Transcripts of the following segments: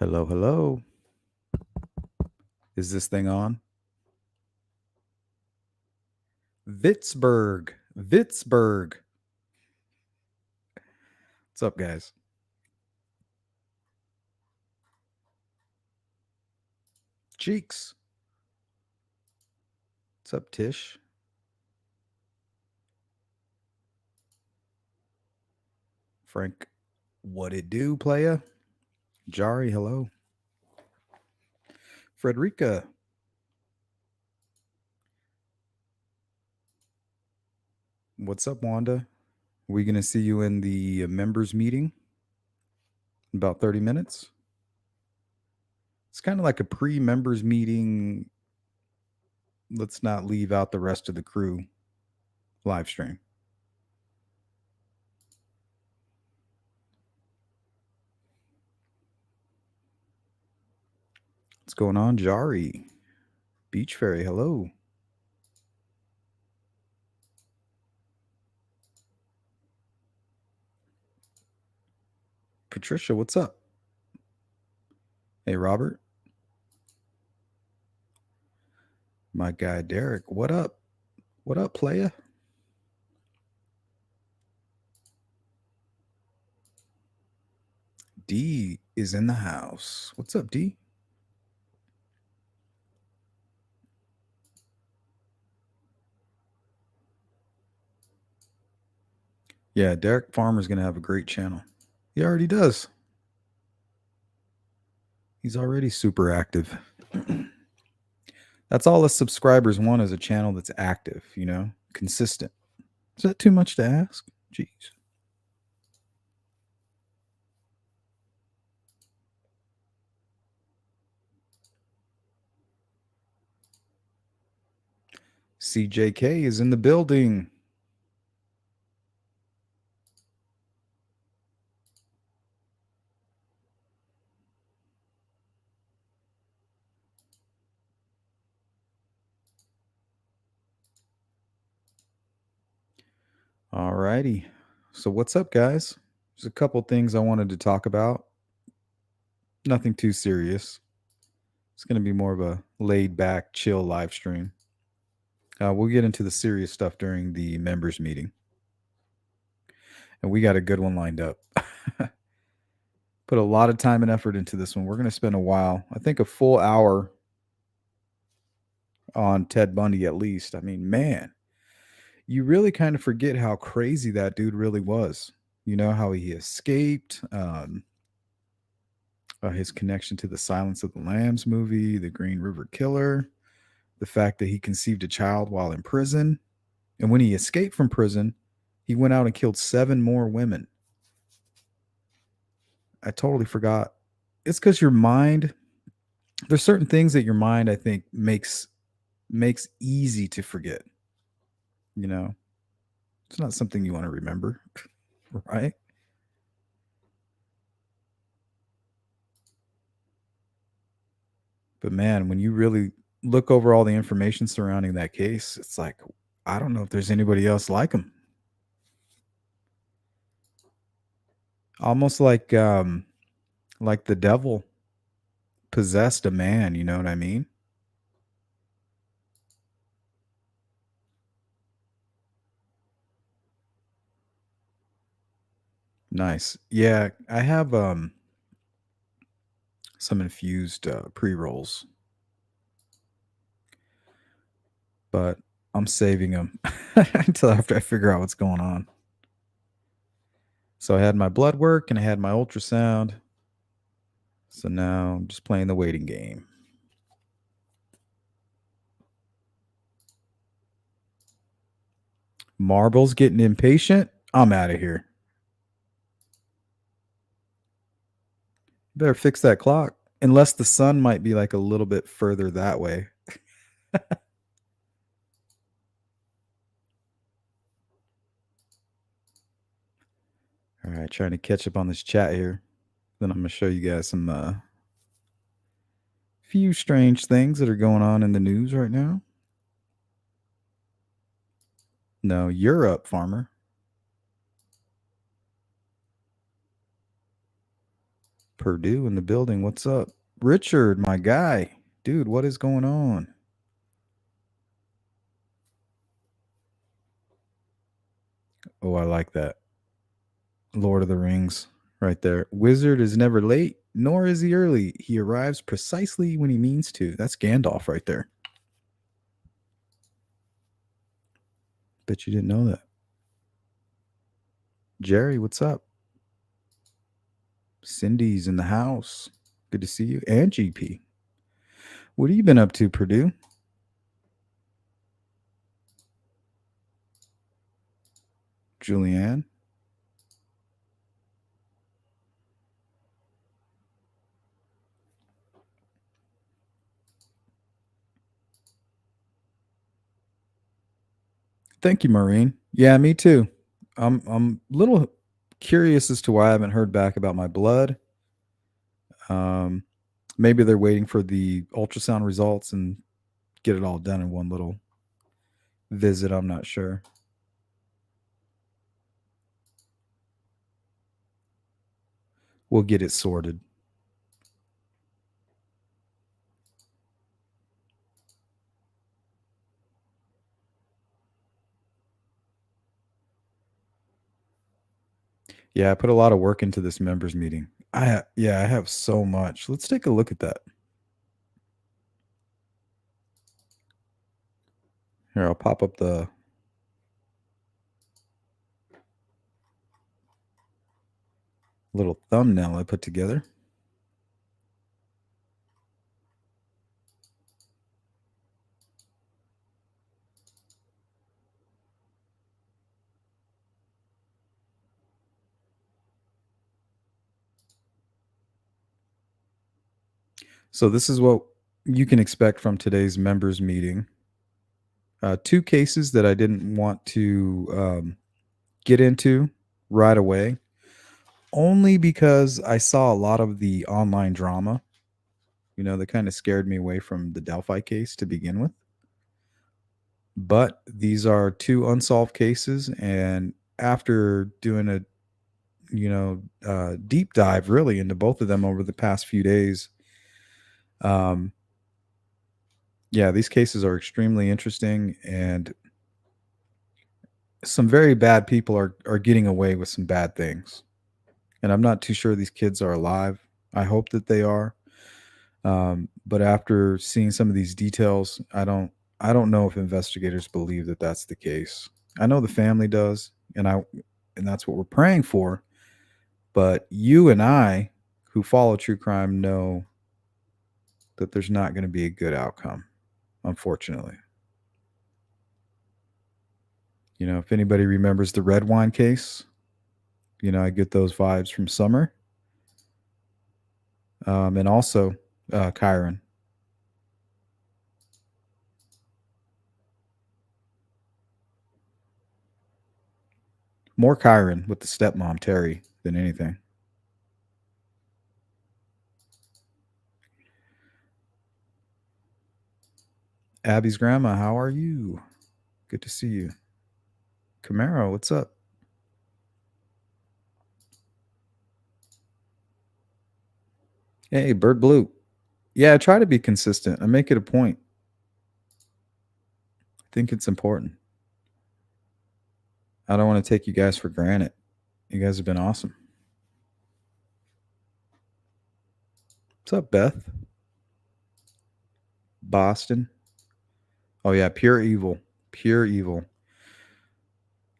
Hello, hello. Is this thing on? Pittsburgh. Pittsburgh. What's up, guys? Cheeks. What's up, Tish? Frank. What it do, playa? Jari, hello. Frederica. What's up, Wanda? We going to see you in the members meeting in about 30 minutes. It's kind of like a pre-members meeting. Let's not leave out the rest of the crew live stream. What's going on, Jari? Beach Fairy, hello. Patricia, what's up? Hey, Robert. My guy, Derek, what up? What up, playa? D is in the house. What's up, D? Yeah, Derek Farmer's going to have a great channel. He already does. He's already super active. That's all the subscribers want is a channel that's active, consistent. Is that too much to ask? Jeez. CJK is in the building. All righty. So, what's up, guys? There's a couple things I wanted to talk about. Nothing too serious. It's going to be more of a laid back, chill live stream. We'll get into the serious stuff during the members meeting. And we got a good one lined up. Put a lot of time and effort into this one. We're going to spend a while, I think a full hour on Ted Bundy at least. I mean, man, you really kind of forget how crazy that dude really was. You know, how he escaped, his connection to the Silence of the Lambs movie, the Green River Killer, the fact that he conceived a child while in prison. And when he escaped from prison, he went out and killed 7 more women. I totally forgot. It's because your mind, there's certain things that your mind, I think, makes easy to forget. You know, it's not something you want to remember, right? But man, when you really look over all the information surrounding that case, it's like, I don't know if there's anybody else like him. Almost like the devil possessed a man, you know what I mean? Nice. Yeah, I have some infused pre-rolls, but I'm saving them until after I figure out what's going on. So I had my blood work and I had my ultrasound. So now I'm just playing the waiting game. Marbles getting impatient. I'm out of here. Better fix that clock. Unless the sun might be like a little bit further that way. All right, trying to catch up on this chat here. Then I'm going to show you guys some few strange things that are going on in the news right now. No, you're up, farmer. Purdue in the building. What's up? Richard, my guy. Dude, what is going on? Oh, I like that. Lord of the Rings right there. Wizard is never late, nor is he early. He arrives precisely when he means to. That's Gandalf right there. Bet you didn't know that. Jerry, what's up? Cindy's in the house. Good to see you. And GP. What have you been up to, Purdue? Julianne? Thank you, Maureen. Yeah, me too. I'm a little curious as to why I haven't heard back about my blood. Um, maybe they're waiting for the ultrasound results and get it all done in one little visit. I'm not sure. We'll get it sorted. Yeah, I put a lot of work into this members meeting. I have so much. Let's take a look at that. Here, I'll pop up the little thumbnail I put together. So this is what you can expect from today's members meeting. Two cases that I didn't want to get into right away, only because I saw a lot of the online drama. You know, that kind of scared me away from the Delphi case to begin with. But these are two unsolved cases, and after doing a deep dive really into both of them over the past few days, um, yeah, these cases are extremely interesting, and some very bad people are getting away with some bad things. And I'm not too sure these kids are alive. I hope that they are. But after seeing some of these details, I don't know if investigators believe that that's the case. I know the family does, and that's what we're praying for. But you and I, who follow true crime, know that there's not going to be a good outcome, unfortunately. You know, if anybody remembers the red wine case, I get those vibes from Summer, and also Kyron. More Kyron with the stepmom Terry than anything. Abby's grandma, how are you? Good to see you. Camaro, what's up? Hey, Bird Blue. Yeah, I try to be consistent. I make it a point. I think it's important. I don't want to take you guys for granted. You guys have been awesome. What's up, Beth? Boston. Oh, yeah, pure evil. Pure evil.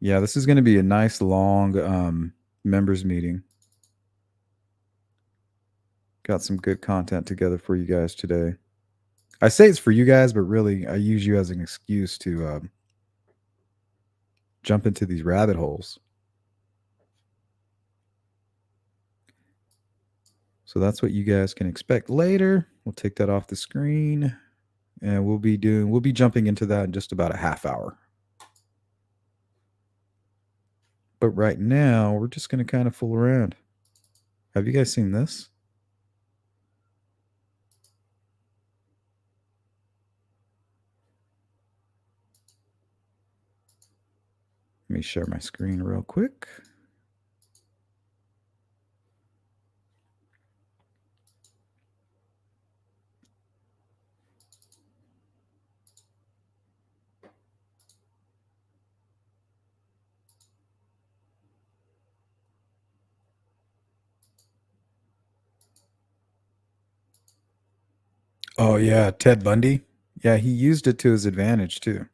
Yeah, this is going to be a nice long members meeting. Got some good content together for you guys today. I say it's for you guys, but really I use you as an excuse to jump into these rabbit holes. So that's what you guys can expect later. We'll take that off the screen, and we'll be jumping into that in just about a half hour. But right now, we're just going to kind of fool around. Have you guys seen this? Let me share my screen real quick. Oh yeah, Ted Bundy. Yeah, he used it to his advantage too.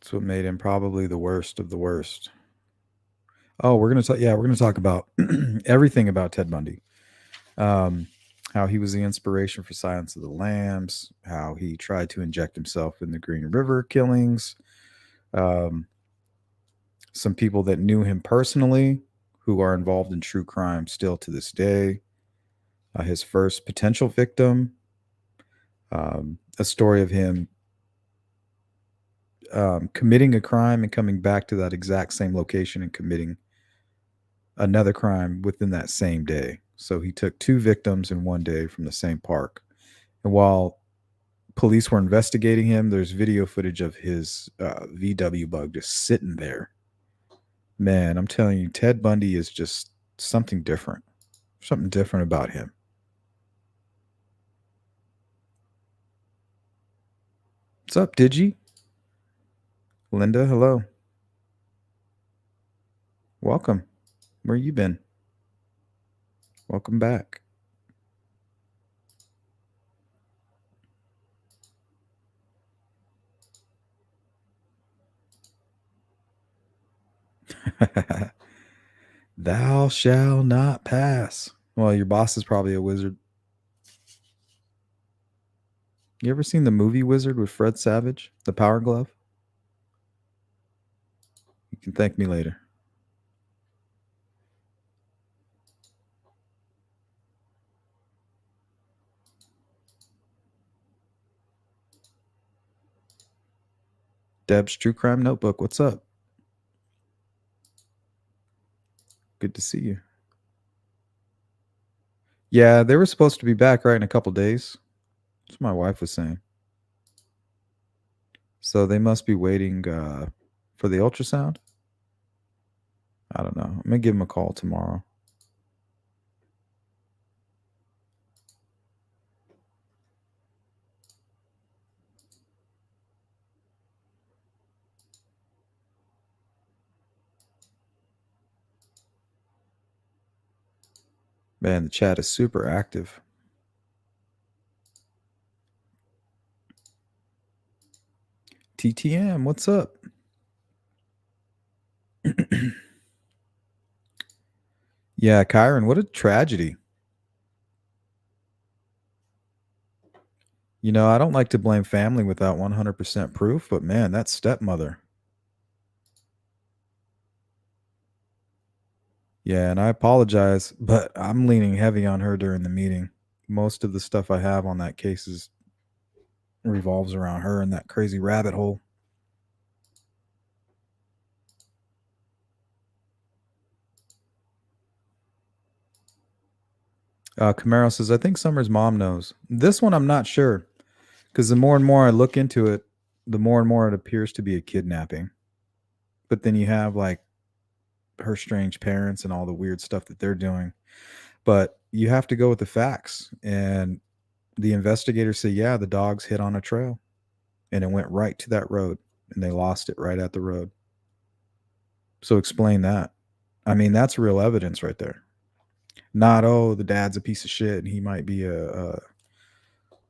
That's what made him probably the worst of the worst. Oh, we're gonna talk. Yeah, we're gonna talk about everything about Ted Bundy. Um, how he was the inspiration for Silence of the Lambs. How he tried to inject himself in the Green River killings. Um, some people that knew him personally, who are involved in true crime still to this day. His first potential victim. A story of him committing a crime and coming back to that exact same location and committing another crime within that same day. So he took two victims in one day from the same park. And while police were investigating him, there's video footage of his VW bug just sitting there. Man, I'm telling you, Ted Bundy is just something different. Something different about him. What's up, Digi? Linda, hello. Welcome. Where you been? Welcome back. Thou shall not pass. Well, your boss is probably a wizard. You ever seen the movie Wizard with Fred Savage? The Power Glove? You can thank me later. Deb's True Crime Notebook. What's up? Good to see you. Yeah, they were supposed to be back right in a couple days. That's what my wife was saying. So they must be waiting for the ultrasound. I don't know. I'm gonna give them a call tomorrow. Man, the chat is super active. TTM, what's up? Yeah, Kyron, what a tragedy. You know, I don't like to blame family without 100% proof, but man, that stepmother. Yeah, and I apologize, but I'm leaning heavy on her during the meeting. Most of the stuff I have on that case is revolves around her and that crazy rabbit hole. Camaro says, I think Summer's mom knows. This one, I'm not sure because the more and more I look into it, the more and more it appears to be a kidnapping. But then you have like her strange parents and all the weird stuff that they're doing. But you have to go with the facts. And the investigators say, yeah, the dogs hit on a trail and it went right to that road and they lost it right at the road. So explain that. I mean, that's real evidence right there. Not, oh, the dad's a piece of shit and he might be a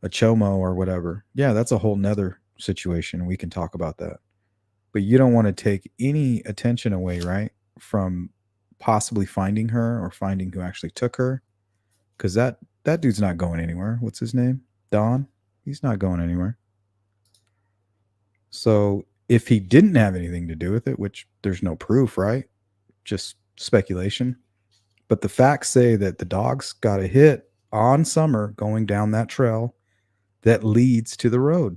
chomo or whatever. Yeah, that's a whole nother situation. We can talk about that. But you don't want to take any attention away, right? From possibly finding her or finding who actually took her. Because that dude's not going anywhere. What's his name? Don? He's not going anywhere. So if he didn't have anything to do with it, which there's no proof, right? Just speculation. But the facts say that the dogs got a hit on Summer going down that trail that leads to the road.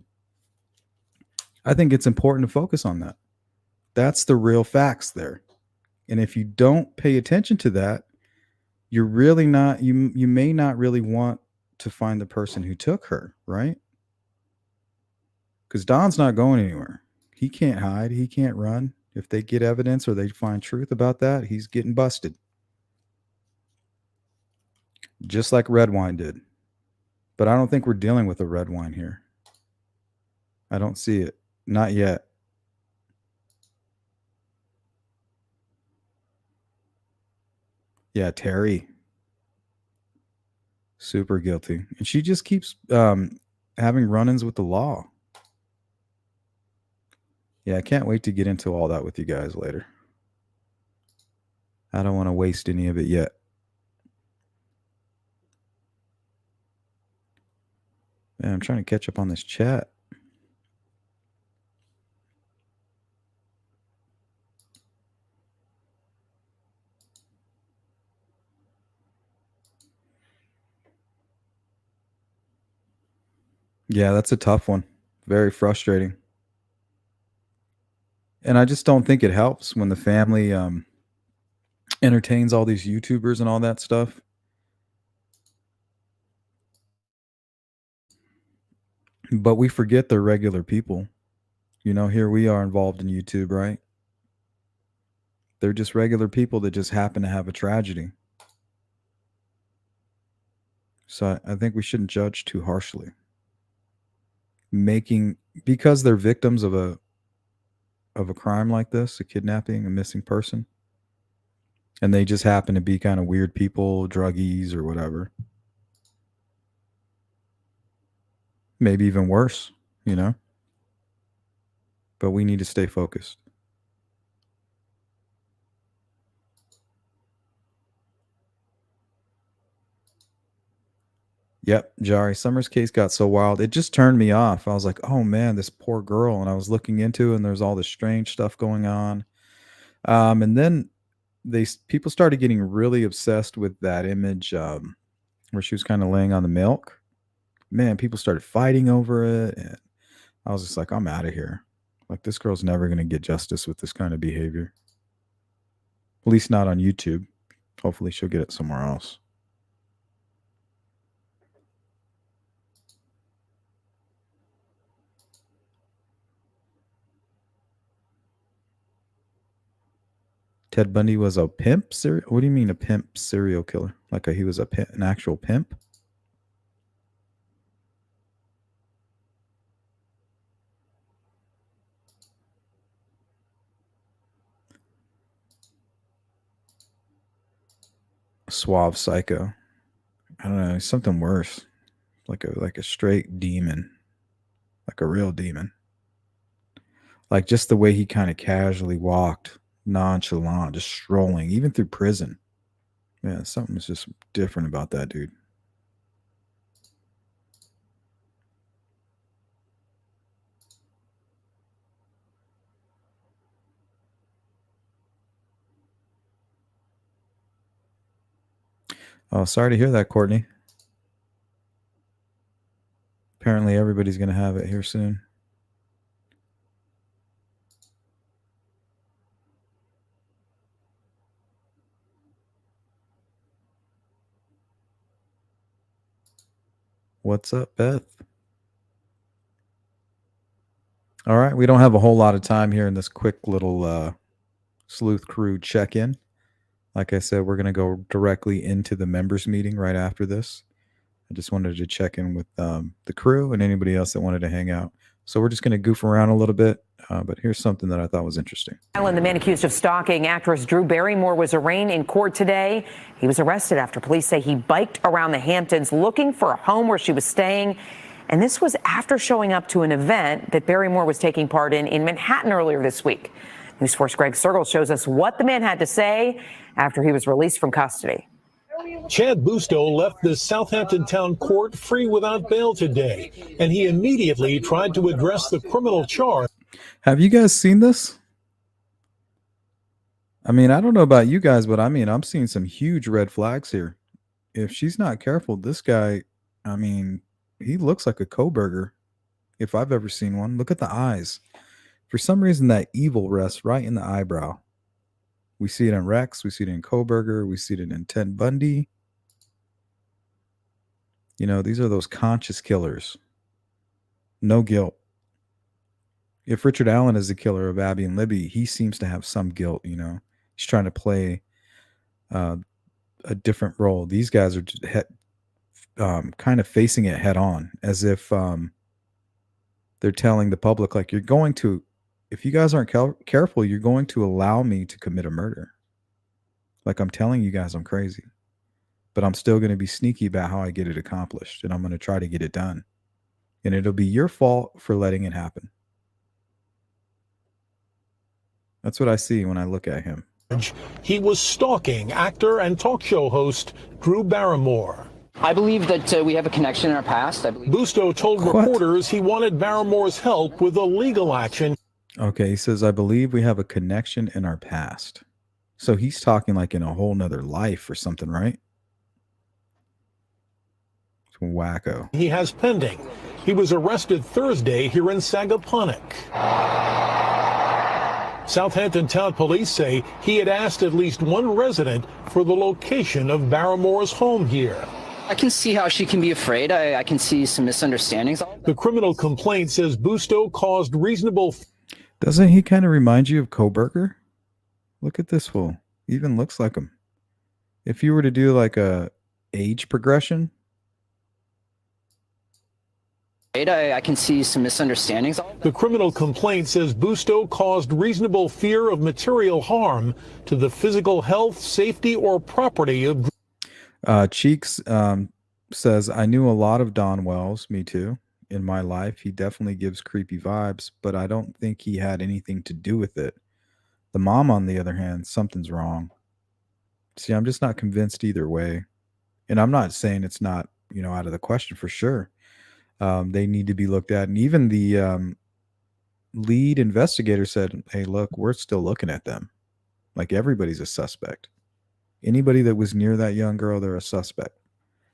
I think it's important to focus on that. That's the real facts there. And if you don't pay attention to that, you're really not you may not really want to find the person who took her, right? Cuz Don's not going anywhere. He can't hide, he can't run. If they get evidence or they find truth about that, he's getting busted. Just like red wine did. But I don't think we're dealing with a red wine here. I don't see it. Not yet. Yeah, Terry, super guilty. And she just keeps having run ins with the law. Yeah, I can't wait to get into all that with you guys later. I don't want to waste any of it yet. Man, I'm trying to catch up on this chat. Yeah, that's a tough one. Very frustrating. And I just don't think it helps when the family entertains all these YouTubers and all that stuff. But we forget they're regular people. You know, here we are involved in YouTube, right? They're just regular people that just happen to have a tragedy. So I think we shouldn't judge too harshly. Making because they're victims of a crime like this, a kidnapping, a missing person, and they just happen to be kind of weird people, druggies or whatever. Maybe even worse, you know? But we need to stay focused. Yep, Jari Summers' case got so wild, it just turned me off. I was like, "Oh man, this poor girl," and I was looking into it, and there's all this strange stuff going on. And then people started getting really obsessed with that image where she was kind of laying on the milk. Man, people started fighting over it, and I was just like, "I'm out of here." Like this girl's never going to get justice with this kind of behavior. At least not on YouTube. Hopefully she'll get it somewhere else. Ted Bundy was a pimp serial. What do you mean a pimp serial killer? Like he was an actual pimp? Suave psycho. I don't know, something worse. Like a straight demon. Like a real demon. Like just the way he kind of casually walked, nonchalant, just strolling, even through prison. Yeah, something's just different about that dude. Oh, sorry to hear that, Courtney. Apparently, everybody's going to have it here soon. What's up, Beth? All right, we don't have a whole lot of time here in this quick little Sleuth crew check in. Like I said, we're going to go directly into the members meeting right after this. I just wanted to check in with the crew and anybody else that wanted to hang out. So we're just going to goof around a little bit, but here's something that I thought was interesting. The man accused of stalking actress Drew Barrymore was arraigned in court today. He was arrested after police say he biked around the Hamptons looking for a home where she was staying. And this was after showing up to an event that Barrymore was taking part in Manhattan earlier this week. News 4's Greg Sergel shows us what the man had to say after he was released from custody. Chad Bustow left the Southampton town court free without bail today, and he immediately tried to address the criminal charge. Have you guys seen this? I mean, I don't know about you guys, but I mean, I'm seeing some huge red flags here. If she's not careful, this guy, I mean, he looks like a Koberger if I've ever seen one. Look at the eyes. For some reason, that evil rests right in the eyebrow. We see it in Rex. We see it in Koberger. We see it in Ted Bundy. You know, these are those conscious killers. No guilt. If Richard Allen is the killer of Abby and Libby, he seems to have some guilt, you know. He's trying to play a different role. These guys are just kind of facing it head on, as if they're telling the public, like, if you guys aren't careful, you're going to allow me to commit a murder. Like, I'm telling you guys I'm crazy, but I'm still going to be sneaky about how I get it accomplished, and I'm going to try to get it done. And it'll be your fault for letting it happen. That's what I see when I look at him. He was stalking actor and talk show host Drew Barrymore. I believe that we have a connection in our past. Busto told reporters he wanted Barrymore's help with a legal action. Okay, he says, I believe we have a connection in our past. So he's talking like in a whole nother life or something, right? It's wacko. He has pending. He was arrested Thursday here in Sagaponack. Southampton Town Police say he had asked at least one resident for the location of Barrymore's home here. I can see how she can be afraid. I can see some misunderstandings. The criminal complaint says Busto caused reasonable... Doesn't he kind of remind you of Koberger? Look at this fool. He even looks like him. If you were to do like a age progression... I can see some misunderstandings. The criminal complaint says Busto caused reasonable fear of material harm to the physical health, safety, or property of... Cheeks says, I knew a lot of Don Wells, me too, in my life. He definitely gives creepy vibes, but I don't think he had anything to do with it. The mom, on the other hand, something's wrong. See, I'm just not convinced either way. And I'm not saying it's not, out of the question for sure. They need to be looked at. And even the lead investigator said, hey, look, we're still looking at them. Like, everybody's a suspect. Anybody that was near that young girl, they're a suspect.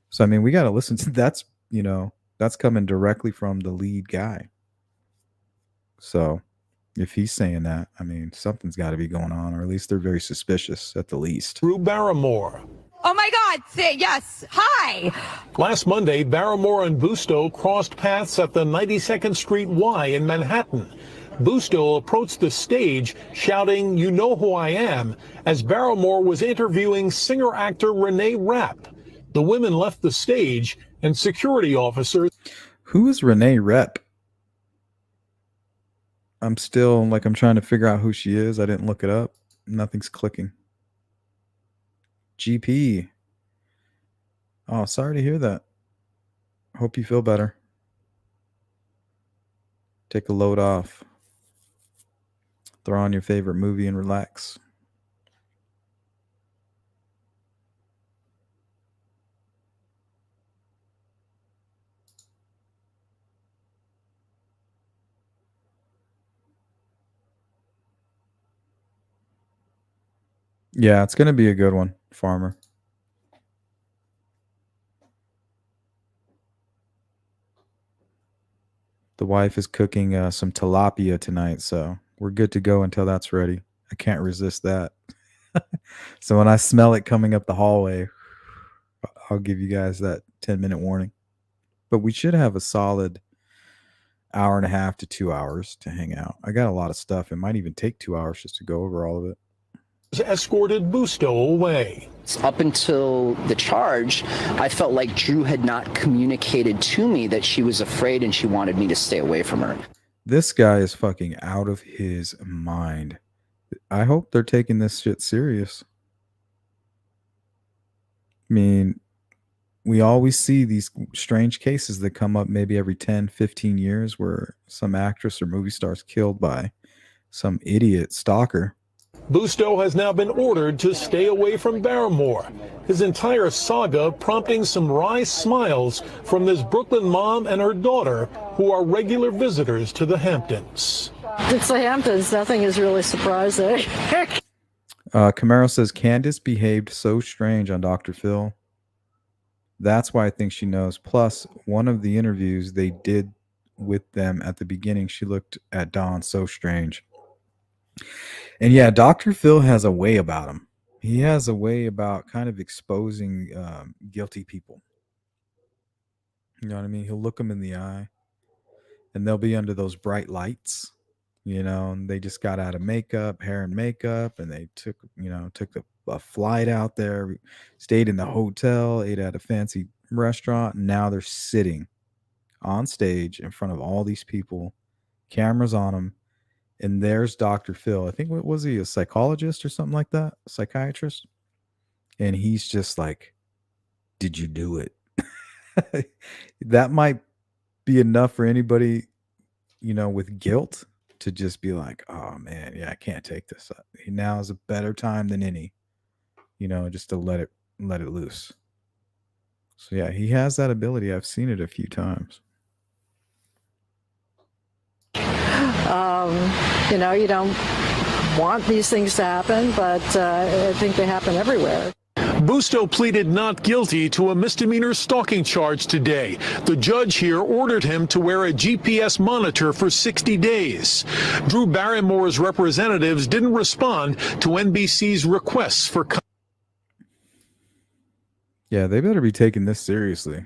So, I mean, we got to listen to that's coming directly from the lead guy. So if he's saying that, I mean, something's got to be going on, or at least they're very suspicious at the least. Drew Barrymore. Oh my God, yes, hi. Last Monday, Barrymore and Busto crossed paths at the 92nd Street Y in Manhattan. Busto approached the stage shouting, "You know who I am," as Barrymore was interviewing singer-actor Renee Rapp. The women left the stage and security officers... Who is Renee Rapp? I'm still, I'm trying to figure out who she is. I didn't look it up. Nothing's clicking. GP. Oh, sorry to hear that. Hope you feel better. Take a load off. Throw on your favorite movie and relax. Yeah, it's going to be a good one, Farmer. The wife is cooking some tilapia tonight, so we're good to go until that's ready. I can't resist that. So when I smell it coming up the hallway, I'll give you guys that 10-minute warning. But we should have a solid hour and a half to 2 hours to hang out. I got a lot of stuff. It might even take 2 hours just to go over all of it. Escorted Busto away. Up until the charge, I felt like Drew had not communicated to me that she was afraid and she wanted me to stay away from her. This guy is fucking out of his mind. I hope they're taking this shit serious. I mean, we always see these strange cases that come up maybe every 10, 15 years where some actress or movie star is killed by some idiot stalker. Busto has now been ordered to stay away from Barrymore. His entire saga prompting some wry smiles from this Brooklyn mom and her daughter, who are regular visitors to the Hamptons. It's the Hamptons. Nothing is really surprising. Camaro says Candace behaved so strange on Dr. Phil. That's why I think she knows. Plus, one of the interviews they did with them at the beginning, she looked at Dawn so strange. And yeah, Dr. Phil has a way about him. He has a way about kind of exposing guilty people. You know what I mean? He'll look them in the eye and they'll be under those bright lights, and they just got out of hair and makeup, and they took a flight out there, stayed in the hotel, ate at a fancy restaurant, and now they're sitting on stage in front of all these people, cameras on them. And there's Dr. Phil. I think, what was he, a psychologist or something like that? A psychiatrist? And he's just like, did you do it? That might be enough for anybody, with guilt to just be like, oh man, yeah, I can't take this. Now is a better time than any, just to let it loose. So yeah, he has that ability. I've seen it a few times. You don't want these things to happen, but I think they happen everywhere. Busto pleaded not guilty to a misdemeanor stalking charge today. The judge here ordered him to wear a GPS monitor for 60 days. Drew Barrymore's representatives didn't respond to NBC's requests for comment. Yeah, they better be taking this seriously.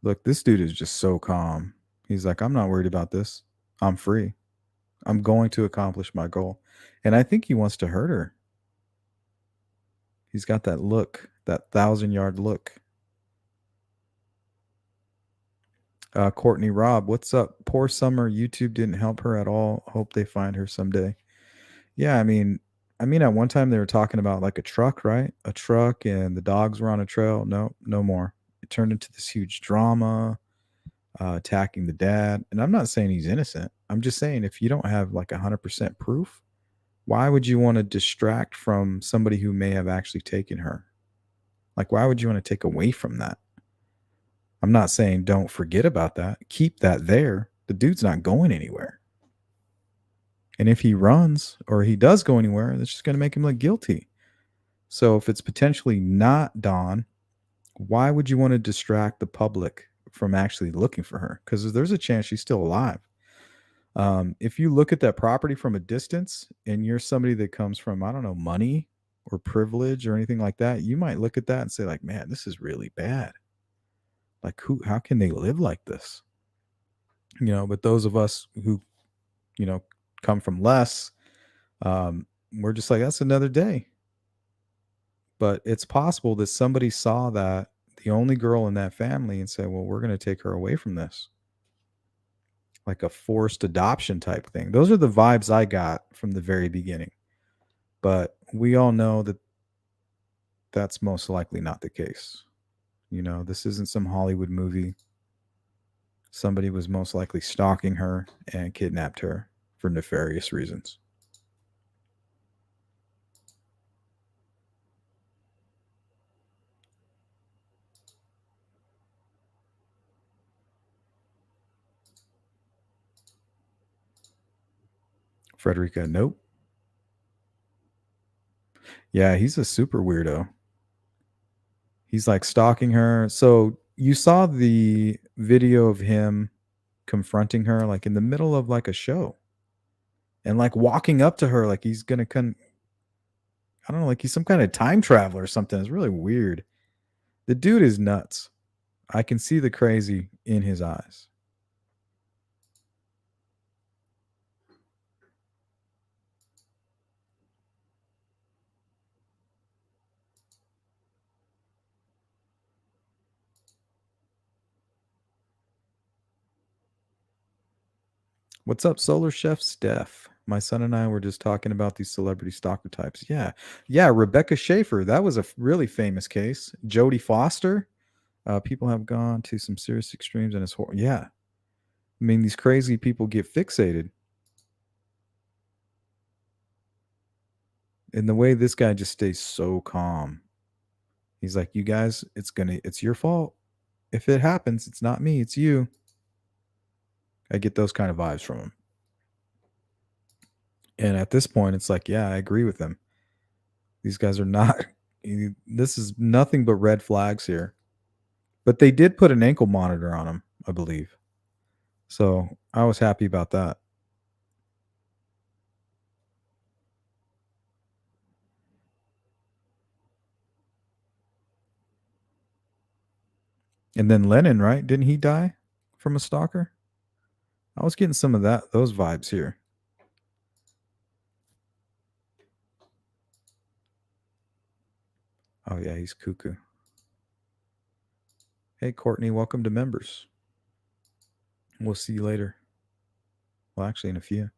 Look, this dude is just so calm. He's like, I'm not worried about this. I'm free. I'm going to accomplish my goal. And I think he wants to hurt her. He's got that look, that 1,000-yard look. Courtney Robb, what's up? Poor Summer. YouTube didn't help her at all. Hope they find her someday. Yeah, I mean, at one time they were talking about like a truck, right? A truck, and the dogs were on a trail. No, no more. It turned into this huge drama, attacking the dad. And I'm not saying he's innocent. I'm just saying if you don't have like 100% proof, why would you want to distract from somebody who may have actually taken her? Like, why would you want to take away from that? I'm not saying don't forget about that. Keep that there. The dude's not going anywhere. And if he runs or he does go anywhere, that's just going to make him look guilty. So if it's potentially not Dawn, why would you want to distract the public from actually looking for her? Because there's a chance she's still alive. If you look at that property from a distance and you're somebody that comes from, I don't know, money or privilege or anything like that, you might look at that and say like, man, this is really bad. Like how can they live like this? But those of us who, come from less, we're just like, that's another day. But it's possible that somebody saw that the only girl in that family and said, well, we're going to take her away from this. Like a forced adoption type thing. Those are the vibes I got from the very beginning. But we all know that that's most likely not the case. This isn't some Hollywood movie. Somebody was most likely stalking her and kidnapped her for nefarious reasons. Frederica, nope. Yeah, he's a super weirdo. He's like stalking her. So you saw the video of him confronting her like in the middle of like a show and like walking up to her like he's gonna come. I don't know, like he's some kind of time traveler or something. It's really weird. The dude is nuts. I can see the crazy in his eyes. What's up, Solar Chef Steph? My son and I were just talking about these celebrity stalker types. Yeah. Yeah. Rebecca Schaefer. That was a really famous case. Jodie Foster. People have gone to some serious extremes and it's horrible. Yeah. I mean, these crazy people get fixated. And the way this guy just stays so calm. He's like, you guys, it's your fault. If it happens, it's not me, it's you. I get those kind of vibes from him. And at this point, it's like, yeah, I agree with him. These guys are not, this is nothing but red flags here. But they did put an ankle monitor on him, I believe. So I was happy about that. And then Lennon, right? Didn't he die from a stalker? I was getting some of those vibes here. Oh yeah, he's cuckoo. Hey Courtney, welcome to members. We'll see you later. Well, actually in a few.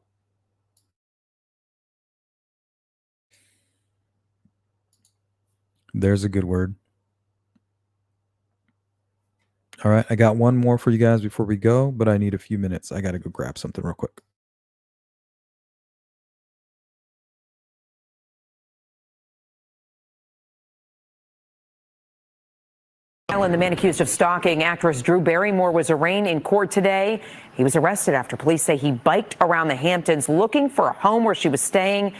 There's a good word. All right, I got one more for you guys before we go, but I need a few minutes. I got to go grab something real quick. The man accused of stalking actress Drew Barrymore was arraigned in court today. He was arrested after police say he biked around the Hamptons looking for a home where she was staying.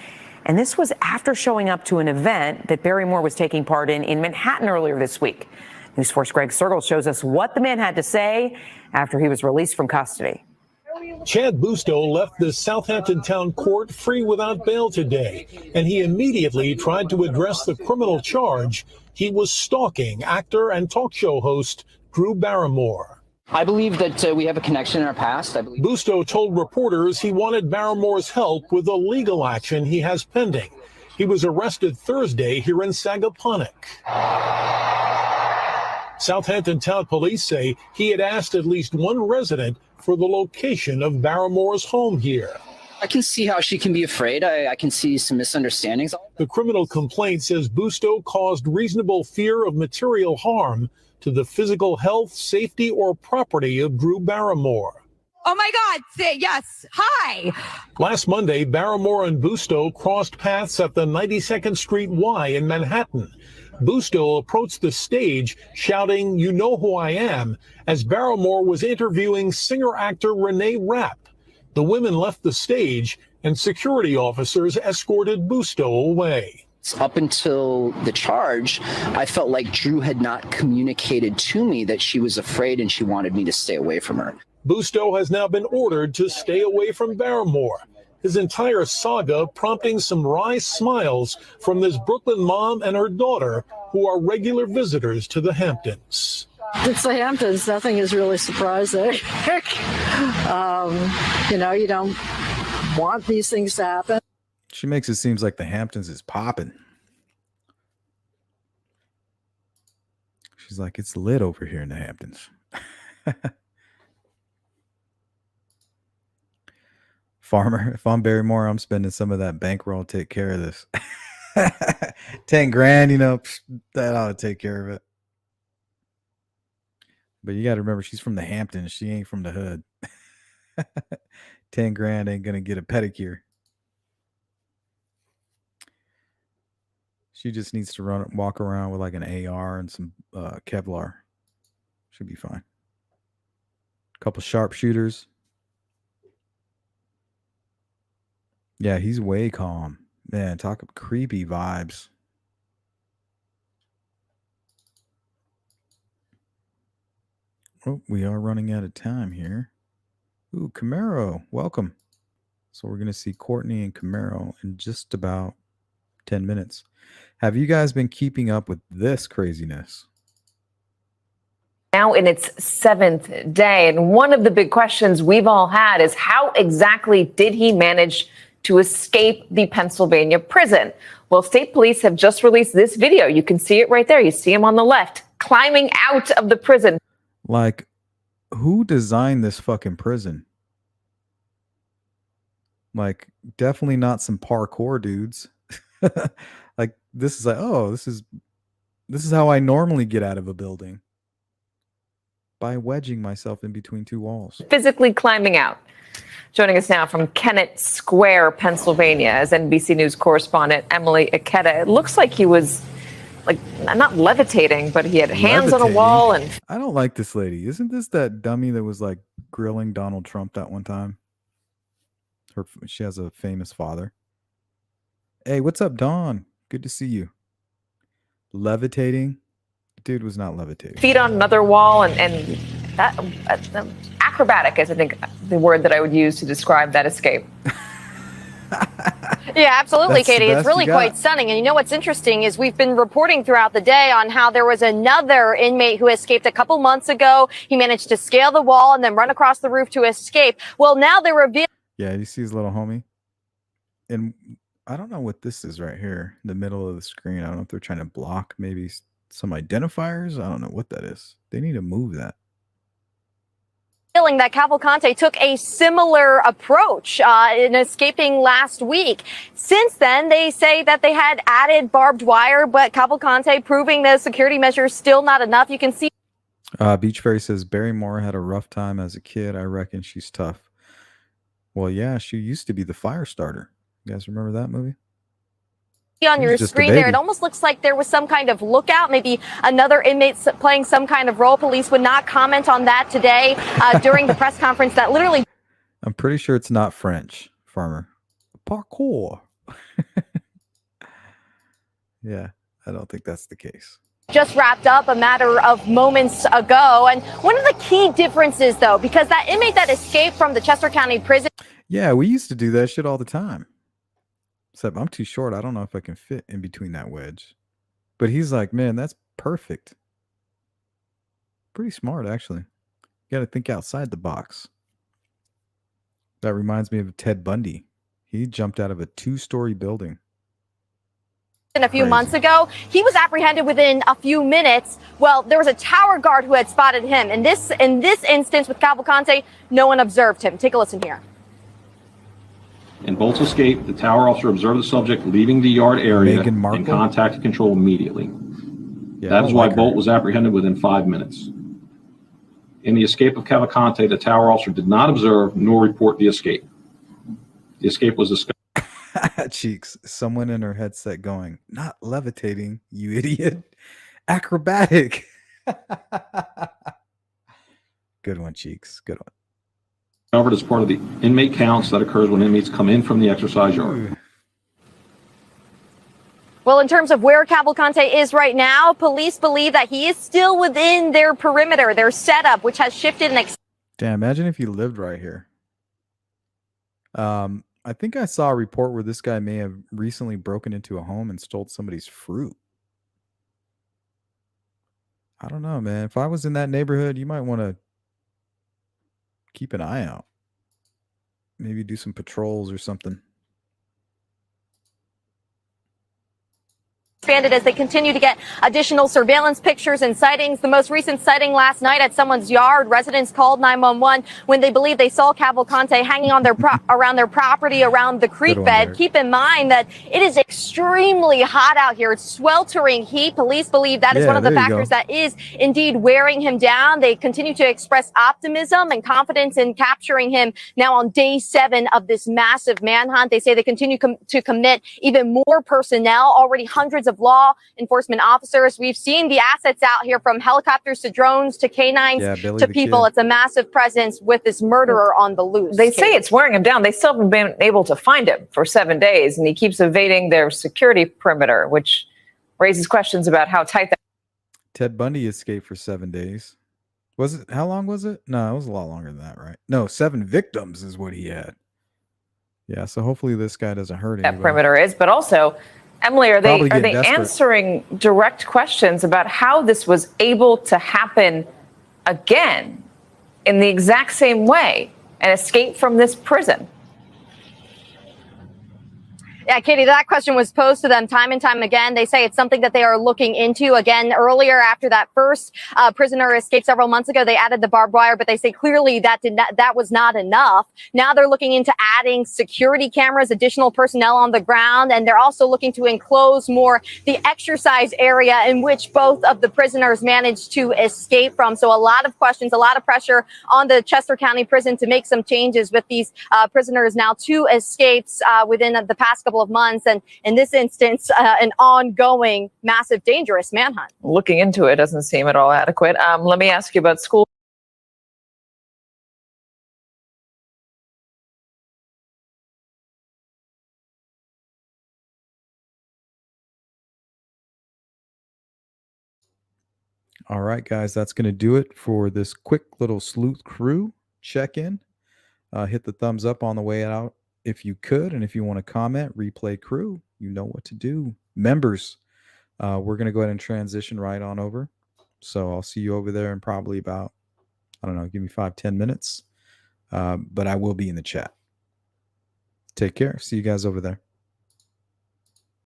And this was after showing up to an event that Barrymore was taking part in Manhattan earlier this week. News 4's Greg Sergel shows us what the man had to say after he was released from custody. Chad Bustow left the Southampton town court free without bail today, and he immediately tried to address the criminal charge. He was stalking actor and talk show host Drew Barrymore. I believe that we have a connection in our past. Bustow told reporters he wanted Barrymore's help with a legal action he has pending. He was arrested Thursday here in Sagaponack. Southampton Town Police say he had asked at least one resident for the location of Barrymore's home here. I can see how she can be afraid. I can see some misunderstandings. The criminal complaint says Bustow caused reasonable fear of material harm to the physical health, safety, or property of Drew Barrymore. Oh my God. Yes. Hi. Last Monday, Barrymore and Bustow crossed paths at the 92nd Street Y in Manhattan. Bustow approached the stage shouting, "You know who I am," as Barrymore was interviewing singer-actor Renee Rapp. The women left the stage and security officers escorted Bustow away. Up until the charge, I felt like Drew had not communicated to me that she was afraid and she wanted me to stay away from her. Bustow has now been ordered to stay away from Barrymore. His entire saga prompting some wry smiles from this Brooklyn mom and her daughter, who are regular visitors to the Hamptons. It's the Hamptons. Nothing is really surprising. You don't want these things to happen. She makes it seem like the Hamptons is popping. She's like, it's lit over here in the Hamptons. Farmer, if I'm Barrymore, I'm spending some of that bankroll to take care of this. 10 grand, that ought to take care of it. But you got to remember, she's from the Hamptons. She ain't from the hood. 10 grand ain't going to get a pedicure. She just needs to walk around with like an AR and some Kevlar. Should be fine. Couple sharpshooters. Yeah, he's way calm. Man, talk of creepy vibes. Oh, we are running out of time here. Ooh, Camaro, welcome. So we're going to see Courtney and Camaro in just about 10 minutes. Have you guys been keeping up with this craziness? Now in its 7th day, and one of the big questions we've all had is how exactly did he manage to escape the Pennsylvania prison? Well, state police have just released this video. You can see it right there. You see him on the left, climbing out of the prison. Like, who designed this fucking prison? Like, definitely not some parkour dudes. Like, this is like, oh, this is how I normally get out of a building. By wedging myself in between two walls. Physically climbing out. Joining us now from Kennett Square, Pennsylvania, is NBC News correspondent Emily Ikeda. It looks like he was, like, not levitating, but he had hands on a wall. And I don't like this lady. Isn't this that dummy that was like grilling Donald Trump that one time? She has a famous father. Hey, what's up, Dawn? Good to see you. Levitating? Dude was not levitating. Feet on another wall, and that acrobatic is, I think, the word that I would use to describe that escape. Yeah, absolutely, That's Katie. the It's best really you got. quite stunning. And you know what's interesting is we've been reporting throughout the day on how there was another inmate who escaped a couple months ago. He managed to scale the wall and then run across the roof to escape. Well, now they reveal. Yeah, you see his little homie? And I don't know what this is right here in the middle of the screen. I don't know if they're trying to block maybe some identifiers. I don't know what that is. They need to move that. revealing that Cavalcante took a similar approach in escaping last week. Since then, they say that they had added barbed wire, but Cavalcante proving the security measures still not enough. You can see Beach Fairy says Barrymore had a rough time as a kid. I reckon she's tough. Well, yeah, she used to be the fire starter. You guys remember that movie? on your screen there, it almost looks like there was some kind of lookout, maybe another inmate playing some kind of role. Police would not comment on that today during the press conference that literally. I'm pretty sure it's not French, Farmer. Parkour. Yeah, I don't think that's the case. Just wrapped up a matter of moments ago. And one of the key differences, though, because that inmate that escaped from the Chester County prison. Yeah, we used to do that shit all the time. Except I'm too short. I don't know if I can fit in between that wedge. But he's like, man, that's perfect. Pretty smart, actually. You got to think outside the box. That reminds me of Ted Bundy. He jumped out of a 2-story building. A few months ago, he was apprehended within a few minutes. Well, there was a tower guard who had spotted him. In this instance with Cavalcante, no one observed him. Take a listen here. In Bolt's escape, the tower officer observed the subject leaving the yard area and contacted control immediately. That is why Bolt was apprehended within 5 minutes. In the escape of Cavalcante, the tower officer did not observe nor report the escape. The escape was discovered. Cheeks, someone in her headset going, not levitating, you idiot. Acrobatic. Good one, Cheeks. Good one. Covered as part of the inmate counts that occurs when inmates come in from the exercise yard. Well, in terms of where Cavalcante is right now, police believe that he is still within their perimeter, their setup, which has shifted and damn, imagine if you lived right here. I think I saw a report where this guy may have recently broken into a home and stole somebody's fruit. I don't know, man. If I was in that neighborhood, you might want to keep an eye out. Maybe do some patrols or something. expanded as they continue to get additional surveillance pictures and sightings. The most recent sighting last night at someone's yard. Residents called 911 when they believe they saw Cavalcante hanging on around their property around the creek bed. Derek. Keep in mind that it is extremely hot out here. It's sweltering heat. Police believe that is one of the factors that is indeed wearing him down. They continue to express optimism and confidence in capturing him now on day 7 of this massive manhunt. They say they continue to commit even more personnel, already hundreds of law enforcement officers. We've seen the assets out here from helicopters to drones to canines to people. It's a massive presence with this murderer on the loose. They say it's wearing him down. They still haven't been able to find him for 7 days, and he keeps evading their security perimeter, which raises questions about how tight that. Ted Bundy escaped for 7 days. Was it? How long was it? No, it was a lot longer than that, right? No, 7 victims is what he had. Yeah, so hopefully this guy doesn't hurt anybody. That perimeter is, but also, Emily, are they desperate. answering direct questions about how this was able to happen again in the exact same way and escape from this prison? Yeah, Katie, that question was posed to them time and time again. They say it's something that they are looking into. Again, earlier after that first prisoner escaped several months ago, they added the barbed wire, but they say clearly that was not enough. Now they're looking into adding security cameras, additional personnel on the ground, and they're also looking to enclose more the exercise area in which both of the prisoners managed to escape from. So a lot of questions, a lot of pressure on the Chester County Prison to make some changes with these prisoners. Now 2 escapes within the past couple of months, and in this instance, an ongoing, massive, dangerous manhunt. Looking into it doesn't seem at all adequate. Let me ask you about school. All right, guys, that's going to do it for this quick little Sleuth crew check-in. Hit the thumbs up on the way out if you could, and if you want to comment, replay crew, you know what to do. Members, we're going to go ahead and transition right on over. So I'll see you over there in probably about, I don't know, give me 5-10 minutes. But I will be in the chat. Take care. See you guys over there.